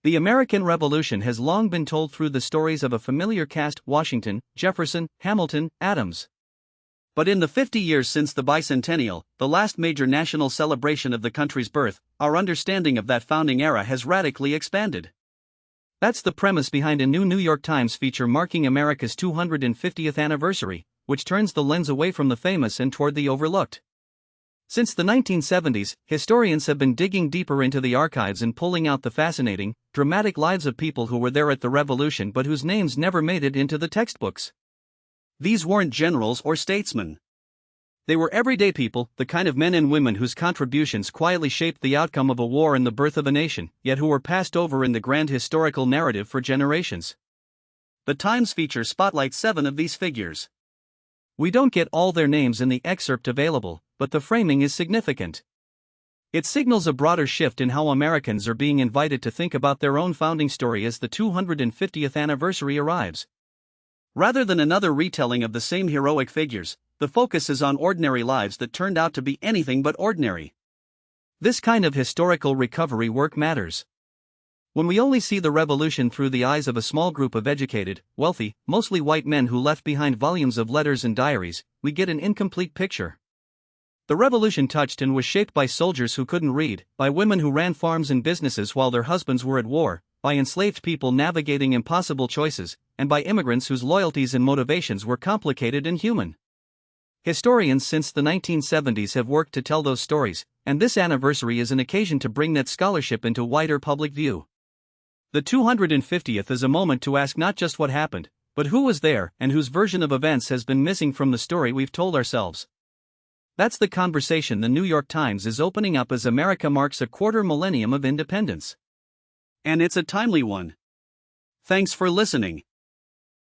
The American Revolution has long been told through the stories of a familiar cast: Washington, Jefferson, Hamilton, Adams. But in the 50 years since the bicentennial, the last major national celebration of the country's birth, our understanding of that founding era has radically expanded. That's the premise behind a new New York Times feature marking America's 250th anniversary, which turns the lens away from the famous and toward the overlooked. Since the 1970s, historians have been digging deeper into the archives and pulling out the fascinating, dramatic lives of people who were there at the revolution but whose names never made it into the textbooks. These weren't generals or statesmen. They were everyday people, the kind of men and women whose contributions quietly shaped the outcome of a war and the birth of a nation, yet who were passed over in the grand historical narrative for generations. The Times feature spotlights 7 of these figures. We don't get all their names in the excerpt available, but the framing is significant. It signals a broader shift in how Americans are being invited to think about their own founding story as the 250th anniversary arrives. Rather than another retelling of the same heroic figures, the focus is on ordinary lives that turned out to be anything but ordinary. This kind of historical recovery work matters. When we only see the revolution through the eyes of a small group of educated, wealthy, mostly white men who left behind volumes of letters and diaries, we get an incomplete picture. The revolution touched and was shaped by soldiers who couldn't read, by women who ran farms and businesses while their husbands were at war, by enslaved people navigating impossible choices, and by immigrants whose loyalties and motivations were complicated and human. Historians since the 1970s have worked to tell those stories, and this anniversary is an occasion to bring that scholarship into wider public view. The 250th is a moment to ask not just what happened, but who was there and whose version of events has been missing from the story we've told ourselves. That's the conversation the New York Times is opening up as America marks a quarter millennium of independence. And it's a timely one. Thanks for listening.